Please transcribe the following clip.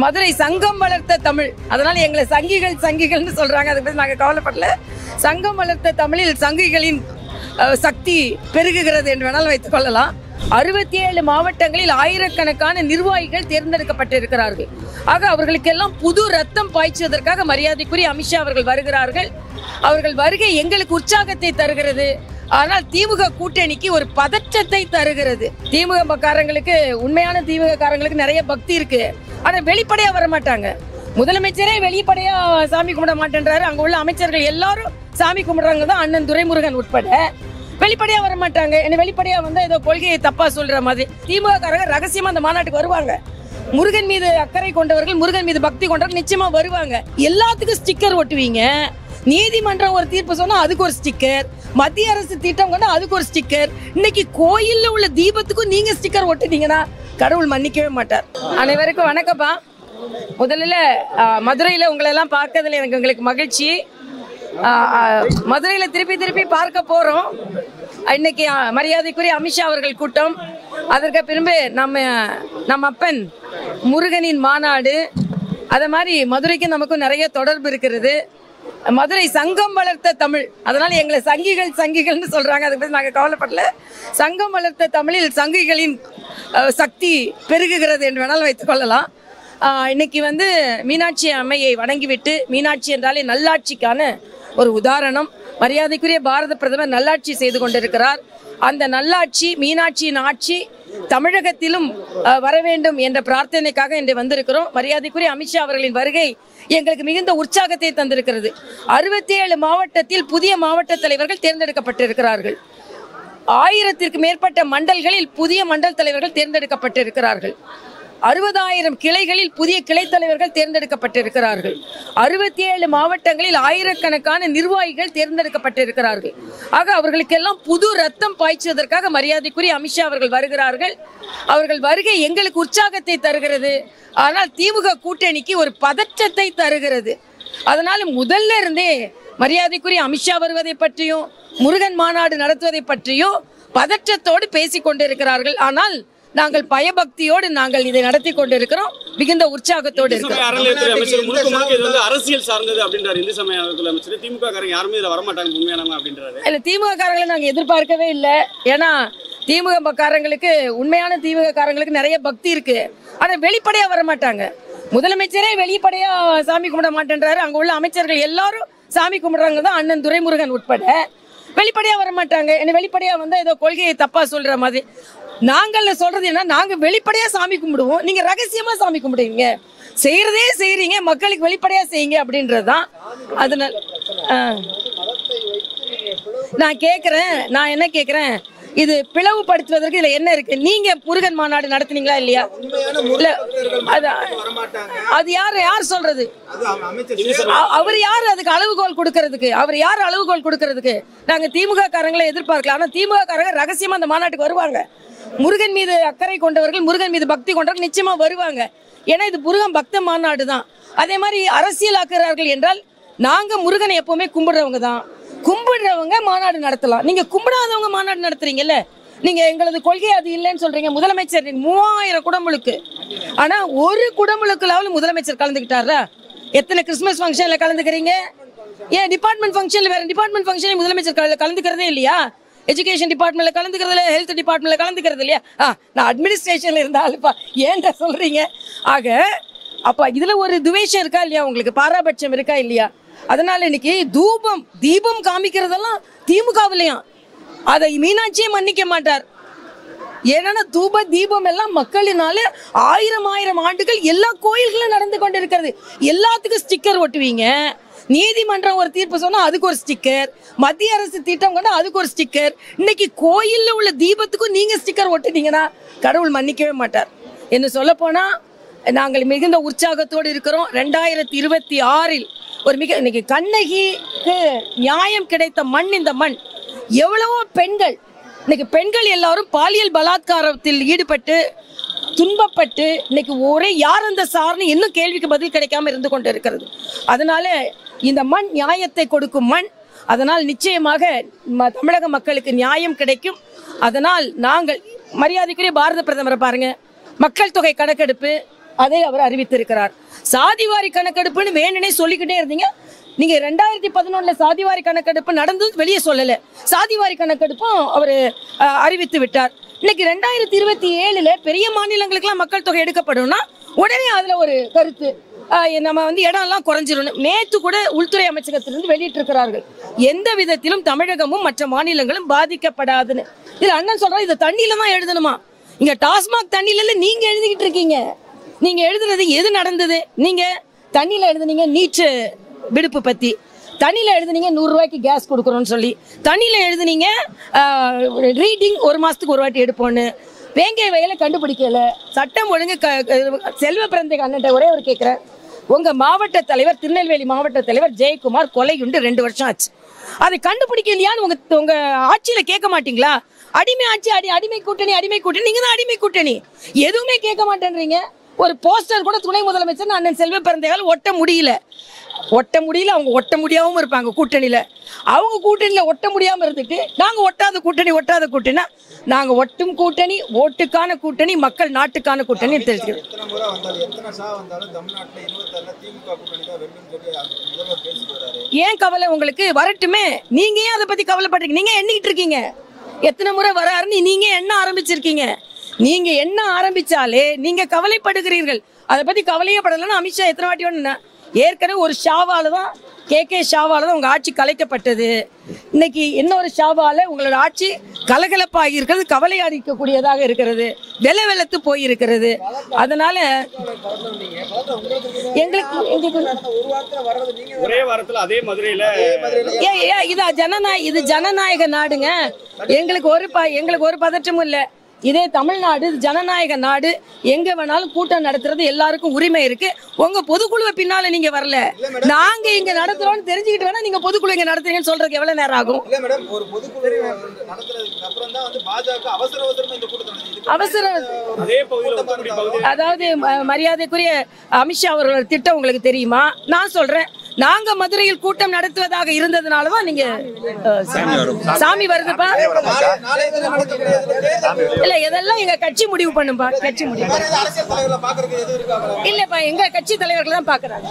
மதுரை சங்கம் வளர்த்த தமிழ், அதனால எங்களை சங்கிகள்னு சொல்றாங்க. அதை பற்றி நாங்கள் கவலைப்படல. சங்கம் வளர்த்த தமிழில் சங்கிகளின் சக்தி பெருகுகிறது என்று வேணாலும் வைத்துக் கொள்ளலாம். 67 மாவட்டங்களில் ஆயிரக்கணக்கான நிர்வாகிகள் தேர்ந்தெடுக்கப்பட்டிருக்கிறார்கள். ஆக அவர்களுக்கெல்லாம் புது ரத்தம் பாய்ச்சுவதற்காக மரியாதைக்குரிய அமித்ஷா அவர்கள் வருகிறார்கள். அவர்கள் வருகை எங்களுக்கு உற்சாகத்தை தருகிறது. ஆனால் திமுக கூட்டணிக்கு ஒரு பதற்றத்தை தருகிறது. திமுக காரங்களுக்கு, உண்மையான திமுக காரங்களுக்கு நிறைய பக்தி இருக்கு. ஆனா வெளிப்படையா வர மாட்டாங்க. முதலமைச்சரே வெளிப்படையா சாமி கும்பிட மாட்டேன்றாரு. அங்க உள்ள அமைச்சர்கள் எல்லாரும் சாமி கும்பிடுறாங்க தான், அண்ணன் துரைமுருகன் உட்பட. வெளிப்படையா வர மாட்டாங்க. என்ன வெளிப்படையா வந்தா ஏதோ கொள்கையை தப்பா சொல்ற மாதிரி. திமுக காரங்க ரகசியமா அந்த மாநாட்டுக்கு வருவாங்க. முருகன் மீது அக்கறை கொண்டவர்கள், முருகன் மீது பக்தி கொண்டவர்கள் நிச்சயமா வருவாங்க. எல்லாத்துக்கும் ஸ்டிக்கர் ஒட்டுவீங்க. நீதிமன்றம் ஒரு தீர்ப்பு சொன்னா அதுக்கு ஒரு ஸ்டிக்கர், மத்திய அரசு திட்டம் கொண்டா அதுக்கு ஒரு ஸ்டிக்கர். இன்னைக்கு கோயில்ல உள்ள தீபத்துக்கும் நீங்க ஸ்டிக்கர் ஒட்டுனீங்கன்னா கடவுள் மன்னிக்கவே மாட்டார். அனைவருக்கும் வணக்கம்ப்பா. முதல்ல மதுரையில உங்களை எல்லாம் பார்க்கறதுல எங்களுக்கு மகிழ்ச்சி. மதுரையில திருப்பி பார்க்க போறோம். இன்னைக்கு மரியாதைக்குரிய அமித்ஷா அவர்கள் கூட்டம், அதற்கு பின்பு நம்ம அப்பன் முருகனின் மாநாடு. அத மாதிரி மதுரைக்கு நமக்கும் நிறைய தொடர்பு இருக்கிறது. மதுரை சங்கம் வளர்த்த தமிழ், அதனால எங்களை சங்கிகள்னு சொல்றாங்க. அதை பற்றி நாங்கள் கவலைப்படல. சங்கம் வளர்த்த தமிழில் சங்கிகளின் சக்தி பெருகுகிறது என்று வேணாலும் வைத்துக் கொள்ளலாம். இன்னைக்கு மீனாட்சி அம்மையை வணங்கிவிட்டு, மீனாட்சி என்றாலே நல்லாட்சிக்கான ஒரு உதாரணம். மரியாதைக்குரிய பாரத பிரதமர் நல்லாட்சி செய்து கொண்டிருக்கிறார். அந்த நல்லாட்சி, மீனாட்சியின் ஆட்சி தமிழகத்திலும் வர வேண்டும் என்ற பிரார்த்தனைக்காக இன்று வந்திருக்கிறோம். மரியாதைக்குரிய அமித்ஷா அவர்களின் வருகை எங்களுக்கு மிகுந்த உற்சாகத்தை தந்திருக்கிறது. 67 மாவட்டத்தில் புதிய மாவட்ட தலைவர்கள் தேர்ந்தெடுக்கப்பட்டிருக்கிறார்கள். 1000த்திற்கு மேற்பட்ட மண்டல்களில் புதிய மண்டல் தலைவர்கள் தேர்ந்தெடுக்கப்பட்டிருக்கிறார்கள். 60,000 கிளைகளில் புதிய கிளை தலைவர்கள் தேர்ந்தெடுக்கப்பட்டிருக்கிறார்கள். 67 மாவட்டங்களில் ஆயிரக்கணக்கான நிர்வாகிகள் தேர்ந்தெடுக்கப்பட்டிருக்கிறார்கள். ஆக அவர்களுக்கெல்லாம் புது ரத்தம் பாய்ச்சுவதற்காக மரியாதைக்குரிய அமித்ஷா அவர்கள் வருகிறார்கள். அவர்கள் வருகை எங்களுக்கு உற்சாகத்தை தருகிறது. ஆனால் திமுக கூட்டணிக்கு ஒரு பதற்றத்தை தருகிறது. அதனால முதல்ல இருந்தே மரியாதைக்குரிய அமித்ஷா வருவதை பற்றியும், முருகன் மாநாடு நடத்துவதை பற்றியும் பதற்றத்தோடு பேசிக் கொண்டிருக்கிறார்கள். ஆனால் நாங்கள் பயபக்தியோடு நாங்கள் இதை நடத்தி கொண்டிருக்கிறோம். மிகுந்த உற்சாகத்தோடு இருக்கிறோம். அரசியல் சார்ந்தது அப்படின்றாரு இந்து சமய அமைச்சர். திமுக காரங்க யாருமே இதில் வரமாட்டாங்க உண்மையானவங்க அப்படின்றாரு. இல்ல, திமுக காரங்களை நாங்கள் எதிர்பார்க்கவே இல்லை. ஏன்னா திமுக காரங்களுக்கு, உண்மையான திமுக காரங்களுக்கு நிறைய பக்தி இருக்கு. ஆனா வெளிப்படையா வர மாட்டாங்க. முதலமைச்சரே வெளிப்படையா சாமி கும்பிட மாட்டேன்றாரு. அங்க உள்ள அமைச்சர்கள் எல்லாரும் சாமி கும்பிடுறாங்க தான், அண்ணன் துரைமுருகன் உட்பட. வெளிப்படையா வர மாட்டாங்க. என்ன வெளிப்படையா வந்தா ஏதோ கொள்கையை தப்பா சொல்ற மாதிரி. நாங்கள் சொல்றது என்ன, நாங்க வெளிப்படையா சாமி கும்பிடுவோம், நீங்க ரகசியமா சாமி கும்பிடுவீங்க. செய்யறதே செய்யறீங்க, மக்களுக்கு வெளிப்படையா செய்யுங்க அப்படின்றதுதான். அதனால நான் என்ன கேட்கிறேன், இது பிளவுபடுத்துவதற்கு இதுல என்ன இருக்கு? நீங்க முருகன் மாநாடு நடத்துனீங்களா இல்லையா? அது யார் சொல்றது? அவர் யார் அதுக்கு அளவுகோல் கொடுக்கறதுக்கு? அவர் யார் அளவுகோல் கொடுக்கறதுக்கு? நாங்க திமுக காரங்களை எதிர்பார்க்கலாம். ஆனா திமுக காரங்க ரகசியமா அந்த மாநாட்டுக்கு வருவாங்க. முருகன் மீது அக்கறை கொண்டவர்கள், முருகன் மீது பக்தி கொண்டவர்கள் நிச்சயமா வருவாங்க. ஏன்னா இது முருகன் பக்த மாநாடு தான். அதே மாதிரி அரசியலாக்குறார்கள் என்றால், நாங்க முருகனை எப்பவுமே கும்பிடுறவங்க தான். கும்பிடுறவங்க மாநாடு நடத்தலாம். நீங்க கும்பிடாதவங்க மாநாடு நடத்துறீங்கல்ல. நீங்க எங்களது கொள்கை அது இல்லைன்னு சொல்றீங்க. முதலமைச்சர் 3000 குடமுழுக்கு, ஆனா ஒரு குடமுழுக்குலாவது முதலமைச்சர் கலந்துக்கிட்டாரா? எத்தனை கிறிஸ்துமஸ் ஃபங்க்ஷன்ல கலந்துக்கிறீங்க? ஏன் டிபார்ட்மெண்ட் ஃபங்க்ஷன்ல, வேற டிபார்ட்மெண்ட் ஃபங்க்ஷன்ல முதலமைச்சர் கலந்துக்கிறதே இல்லையா? எஜுகேஷன் டிபார்ட்மெண்ட்ல கலந்துக்கிறதுல, ஹெல்த் டிபார்ட்மெண்ட்ல கலந்துக்கிறது இல்லையா? நான் அட்மினிஸ்ட்ரேஷன்ல இருந்தாலுப்பா ஏன்டா சொல்றீங்க? ஆக அப்ப இதுல ஒரு துவேஷம் இருக்கா இல்லையா? உங்களுக்கு பாராபட்சம் இருக்கா இல்லையா? அதனால இன்னைக்கு தீபம் காமிக்கிறதெல்லாம் திமுகவிலையும் அதை மீனாட்சியே மன்னிக்க மாட்டார். ஏன்னா தீபம் எல்லாம் மக்களினாலே 1000 ஆண்டுகள் எல்லா கோயில்களும் நடந்து கொண்டிருக்கிறது. எல்லாத்துக்கும் ஸ்டிக்கர் ஒட்டுவீங்க. நீதிமன்றம் ஒரு தீர்ப்பு சொன்னா அதுக்கு ஒரு ஸ்டிக்கர், மத்திய அரசு திட்டம் கொண்டா அதுக்கு ஒரு ஸ்டிக்கர். இன்னைக்கு கோயில்ல உள்ள தீபத்துக்கும் நீங்க ஸ்டிக்கர் ஒட்டுனீங்கன்னா கடவுள் மன்னிக்கவே மாட்டார். என்ன சொல்ல போனா நாங்கள் மிகுந்த உற்சாகத்தோடு இருக்கிறோம். 2026 இன்னைக்கு கண்ணகிக்கு நியாயம் கிடைத்த மண் இந்த மண். எவ்வளவோ பெண்கள், இன்னைக்கு பெண்கள் எல்லாரும் பாலியல் பலாத்காரத்தில் ஈடுபட்டு துன்பப்பட்டு இன்னைக்கு ஒரே யார் அந்த சார்னு இன்னும் கேள்விக்கு பதில் கிடைக்காம இருந்து கொண்டு இருக்கிறது. அதனால இந்த மண் நியாயத்தை கொடுக்கும் மண். அதனால் நிச்சயமாக தமிழக மக்களுக்கு நியாயம் கிடைக்கும். அதனால் நாங்கள் மரியாதைக்குரிய பாரத பிரதமரை பாருங்க, மக்கள் தொகை கணக்கெடுப்பு அதை அவர் அறிவித்திருக்கிறார். சாதிவாரி கணக்கெடுப்புன்னு வேணுனே சொல்லிக்கிட்டே இருந்தீங்க. நீங்க 2011 சாதிவாரி கணக்கெடுப்பு நடந்தது வெளியே சொல்லல. சாதிவாரி கணக்கெடுப்பும் அவர் அறிவித்து விட்டார். இன்னைக்கு 2027 பெரிய மாநிலங்களுக்கெல்லாம் மக்கள் தொகை எடுக்கப்படும்னா உடனே அதுல ஒரு கருத்து, நம்ம இடம்லாம் குறைஞ்சிரும். நேற்று கூட உள்துறை அமைச்சகத்திலிருந்து வெளியிட்டிருக்கிறார்கள், எந்த விதத்திலும் தமிழகமும் மற்ற மாநிலங்களும் பாதிக்கப்படாதுன்னு. இதுல அண்ணன் சொல்றாரு இது தண்ணியில தான் எழுதணுமா? இங்க டாஸ்மாக் தண்ணியில நீங்க எழுதிக்கிட்டு இருக்கீங்க. நீங்க எழுதுறது எது நடந்தது? நீங்க தண்ணியில எழுதுனீங்க நீச்சு விடுப்பு பத்தி, தண்ணியில எழுதுனீங்க 100 ரூபாய்க்கு கேஸ் கொடுக்குறோம்னு சொல்லி, தண்ணியில எழுதுனீங்க ரீடிங் 1 மாசத்துக்கு ஒரு வாட்டி எடுப்போன்னு, வேங்கை வயலை கண்டுபிடிக்கல, சட்டம் ஒழுங்கு செல்வ பிறந்தை அண்ணன் ஒரே ஒரு கேட்கிறேன், உங்க மாவட்ட தலைவர் திருநெல்வேலி மாவட்ட தலைவர் ஜெயக்குமார் கொலையுண்டு 2 வருஷம் ஆச்சு, அதை கண்டுபிடிக்கலையான்னு உங்க ஆட்சியில கேட்க மாட்டீங்களா? அடிமை ஆட்சி, அடிமை கூட்டணி, நீங்க தான் அடிமை கூட்டணி, எதுவுமே கேட்க மாட்டேன்றீங்க. ஒரு போஸ்டர் கூட துணை முதலமைச்சர் அண்ணன் செல்வ பிறந்தையால் ஒட்ட முடியல. அவங்க ஒட்ட முடியாம இருப்பாங்க கூட்டணியில. அவங்க கூட்டணியில ஒட்ட முடியாம இருந்துட்டு நாங்க ஒட்டாத கூட்டணினா நாங்க ஒட்டும் கூட்டணி, ஓட்டுக்கான கூட்டணி, மக்கள் நாட்டுக்கான கூட்டணி தெரிஞ்சுக்கிறோம். ஏன் கவலை உங்களுக்கு? வரட்டுமே. நீங்க ஏன் அதை பத்தி கவலைப்படுறீங்க? நீங்க எண்ணிக்கிட்டு இருக்கீங்க எத்தனை முறை வராருன்னு. நீங்க என்ன ஆரம்பிச்சிருக்கீங்க? நீங்க என்ன ஆரம்பிச்சாலே நீங்க கவலைப்படுகிறீர்கள். அதை பத்தி கவலையே படலன்னு அமித்ஷா எத்தனை வாட்டி ஒண்ணு. ஏற்கனவே ஒரு ஷாவால தான் ஷாவால தான் உங்க ஆட்சி கலைக்கப்பட்டது. இன்னைக்கு இன்னொரு ஷாவால உங்களோட ஆட்சி கலகலப்பாகி இருக்கிறது, கவலை அளிக்கக்கூடியதாக இருக்கிறது, வெள்ளத்து போயிருக்கிறது. அதனால எங்களுக்கு ஒரே வாரத்துல அதே மதுரையில இது ஜனநாயக நாடுங்க. எங்களுக்கு ஒரு பதற்றமும் இல்லை. இதே தமிழ்நாடு ஜனநாயக நாடு, எங்க வேணாலும் கூட்டம் நடத்துறது எல்லாருக்கும் உரிமை இருக்கு. உங்க பொதுக்குழுவை பின்னால நீங்க வரல, நாங்க இங்க நடத்துறோம்னு தெரிஞ்சுக்கிட்டு வேணா நீங்க பொதுக்குழு இங்க நடத்துறீங்கன்னு சொல்றதுக்கு எவ்வளவு நேரம் ஆகும்? அதாவது மரியாதைக்குரிய அமித்ஷா அவர்களோட திட்டம் உங்களுக்கு தெரியுமா? நான் சொல்றேன், நாங்க மதுரையில் கூட்டம் நடத்துவதாக இருந்ததுனாலதான் நீங்க சாமி வருதுப்பா. இல்ல இதெல்லாம் எங்க கட்சி முடிவு பண்ணுப்பா, கட்சி முடிவு இல்லப்பா, எங்க கட்சி தலைவர்கள் தான் பாக்குறாங்க.